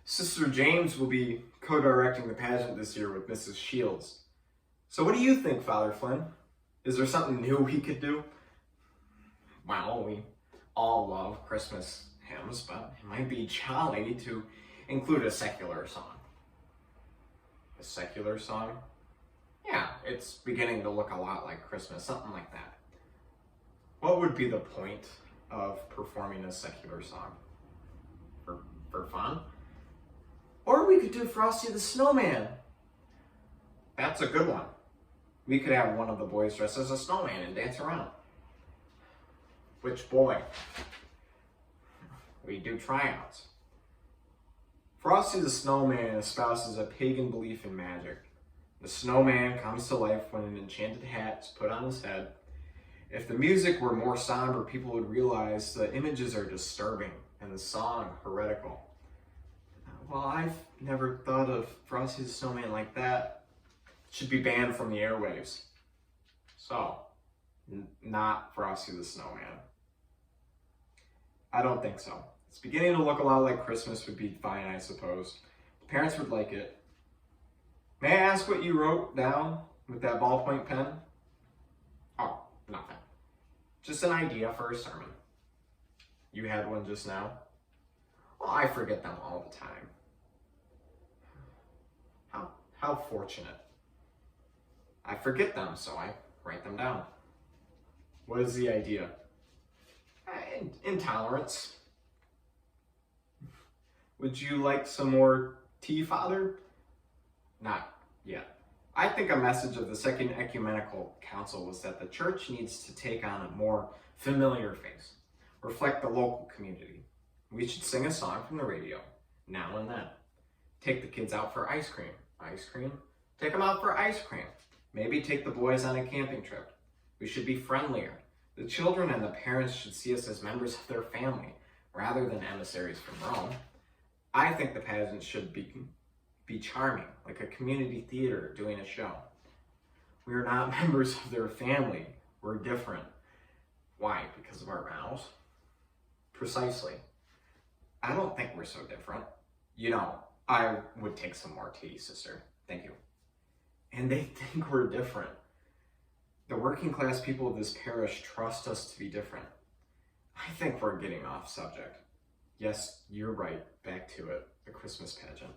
Sister James will be co-directing the pageant this year with Mrs. Shields. So what do you think, Father Flynn? Is there something new we could do? Well, we all love Christmas hymns, but it might be jolly to include a secular song. A secular song? Yeah, it's beginning to look a lot like Christmas, something like that. What would be the point of performing a secular song? For fun? Or we could do Frosty the Snowman. That's a good one. We could have one of the boys dress as a snowman and dance around. Which boy? We do tryouts. Frosty the Snowman espouses a pagan belief in magic. The snowman comes to life when an enchanted hat is put on his head. If the music were more somber, people would realize the images are disturbing and the song heretical. Well, I've never thought of Frosty the Snowman like that. It should be banned from the airwaves. So, not Frosty the Snowman. I don't think so. It's beginning to look a lot like Christmas would be fine, I suppose. The parents would like it. May I ask what you wrote down with that ballpoint pen? Oh, nothing. Just an idea for a sermon. You had one just now? Well, I forget them all the time. How fortunate. I forget them, so I write them down. What is the idea? Intolerance. Would you like some more tea, Father? Not yet. I think a message of the Second Ecumenical Council was that the church needs to take on a more familiar face, reflect the local community. We should sing a song from the radio, now and then. Take the kids out for ice cream. Ice cream? Take them out for ice cream. Maybe take the boys on a camping trip. We should be friendlier. The children and the parents should see us as members of their family, rather than emissaries from Rome. I think the pageant should be charming, like a community theater doing a show. We are not members of their family. We're different. Why? Because of our vows? Precisely. I don't think we're so different. You know, I would take some more tea, sister. Thank you. And they think we're different. The working class people of this parish trust us to be different. I think we're getting off subject. Yes, you're right. Back to it. The Christmas pageant.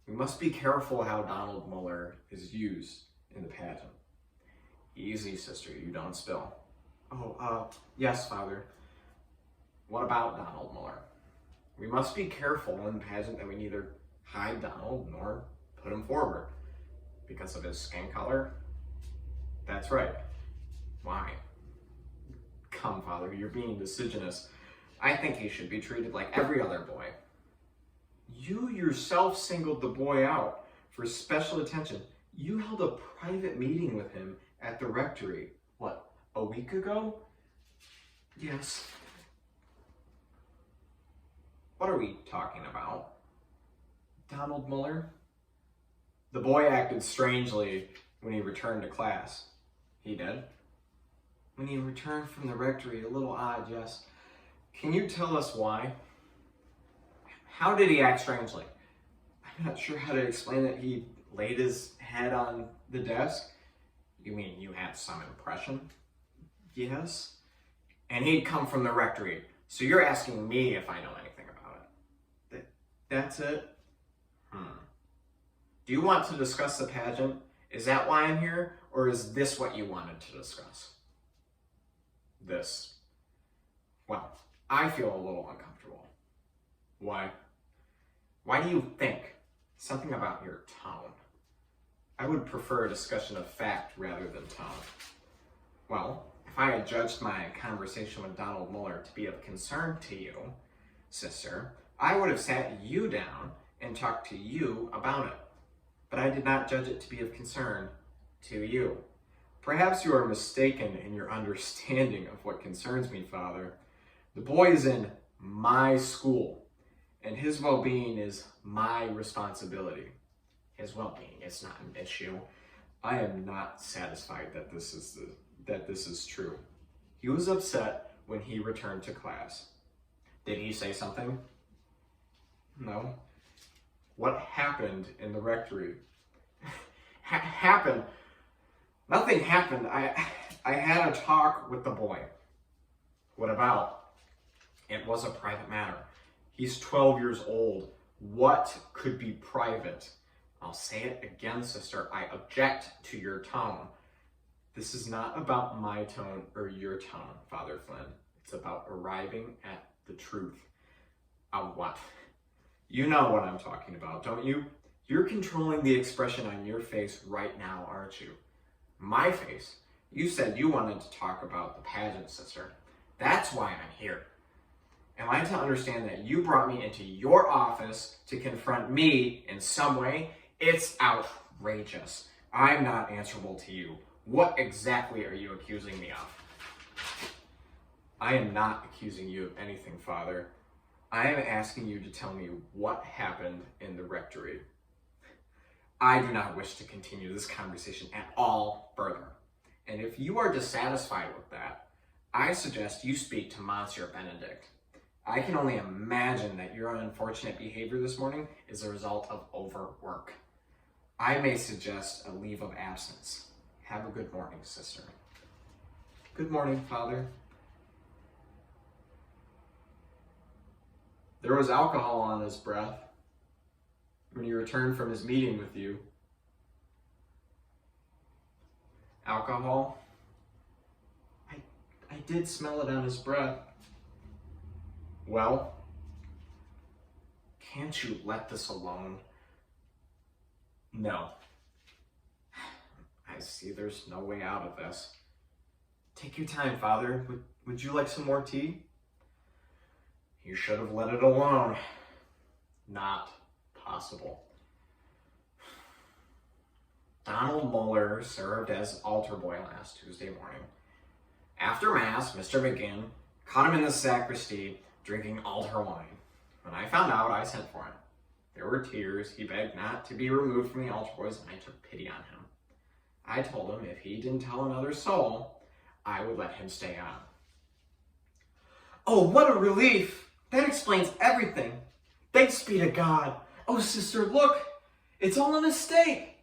We must be careful how Donald Muller is used in the pageant. Easy, sister. You don't spill. Oh, yes, Father. What about Donald Muller? We must be careful in the pageant that we neither hide Donald nor put him forward. Because of his skin color? That's right. Why? Come, Father, you're being decisionist. I think he should be treated like every other boy. You yourself singled the boy out for special attention. You held a private meeting with him at the rectory, what, a week ago? Yes. What are we talking about? Donald Muller? The boy acted strangely when he returned to class. He did? When he returned from the rectory, a little odd, yes. Can you tell us why? How did he act strangely? I'm not sure how to explain that. He laid his head on the desk. You mean you had some impression? Yes. And he'd come from the rectory. So you're asking me if I know anything about it. That's it? Do you want to discuss the pageant? Is that why I'm here? Or is this what you wanted to discuss? This. Well, I feel a little uncomfortable. Why? Why do you think? Something about your tone. I would prefer a discussion of fact rather than tone. Well, if I had judged my conversation with Donald Muller to be of concern to you, sister, I would have sat you down and talked to you about it. But I did not judge it to be of concern to you. Perhaps you are mistaken in your understanding of what concerns me, Father. The boy is in my school, and his well-being is my responsibility. His well-being is not an issue. I am not satisfied that this is true. He was upset when he returned to class. Did he say something? No. what happened in the rectory. Happened? Nothing happened. I had a talk with the boy. What about? It was a private matter. He's 12 years old. What could be private? I'll say it again, sister. I object to your tone. This is not about my tone or your tone, Father Flynn. It's about arriving at the truth. Of what? You know what I'm talking about, don't you? You're controlling the expression on your face right now, aren't you? My face? You said you wanted to talk about the pageant, sister. That's why I'm here. Am I to understand that you brought me into your office to confront me in some way? It's outrageous. I'm not answerable to you. What exactly are you accusing me of? I am not accusing you of anything, Father. I am asking you to tell me what happened in the rectory. I do not wish to continue this conversation at all further. And if you are dissatisfied with that, I suggest you speak to Monsieur Benedict. I can only imagine that your unfortunate behavior this morning is a result of overwork. I may suggest a leave of absence. Have a good morning, sister. Good morning, Father. There was alcohol on his breath when he returned from his meeting with you. Alcohol? I did smell it on his breath. Well, can't you let this alone? No. I see there's no way out of this. Take your time, Father. Would you like some more tea? You should have let it alone. Not possible. Donald Muller served as altar boy last Tuesday morning. After Mass, Mr. McGinn caught him in the sacristy drinking altar wine. When I found out, I sent for him. There were tears. He begged not to be removed from the altar boys, and I took pity on him. I told him if he didn't tell another soul, I would let him stay on. Oh, what a relief! That explains everything. Thanks be to God. Oh, sister, look! It's all a mistake!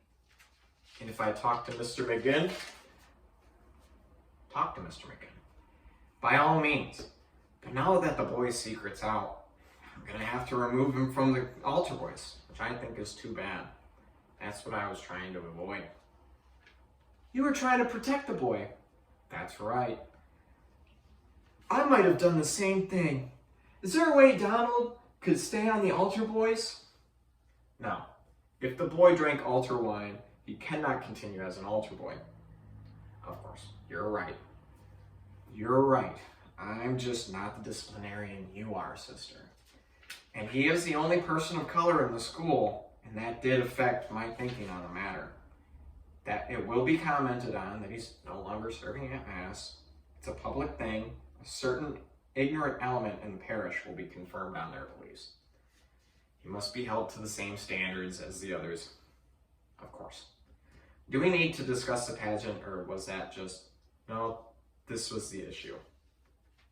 And if I talk to Mr. McGinn, talk to Mr. McGinn. By all means. But now that the boy's secret's out, I'm going to have to remove him from the altar boys, which I think is too bad. That's what I was trying to avoid. You were trying to protect the boy. That's right. I might have done the same thing. Is there a way Donald could stay on the altar boys? No. If the boy drank altar wine, he cannot continue as an altar boy. Of course, you're right. You're right. I'm just not the disciplinarian you are, sister. And he is the only person of color in the school, and that did affect my thinking on the matter. That it will be commented on that he's no longer serving at Mass. It's a public thing. A certain ignorant element in the parish will be confirmed on their beliefs. He must be held to the same standards as the others, of course. Do we need to discuss the pageant, or was that just, no, this was the issue?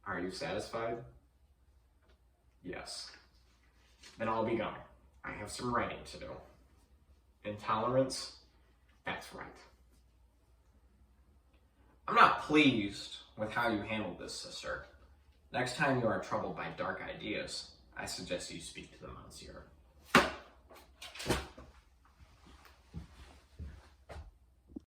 Are you satisfied? Yes. Then I'll be going. I have some writing to do. Intolerance? That's right. I'm not pleased with how you handled this, sister. Next time you are troubled by dark ideas, I suggest you speak to the Monsieur.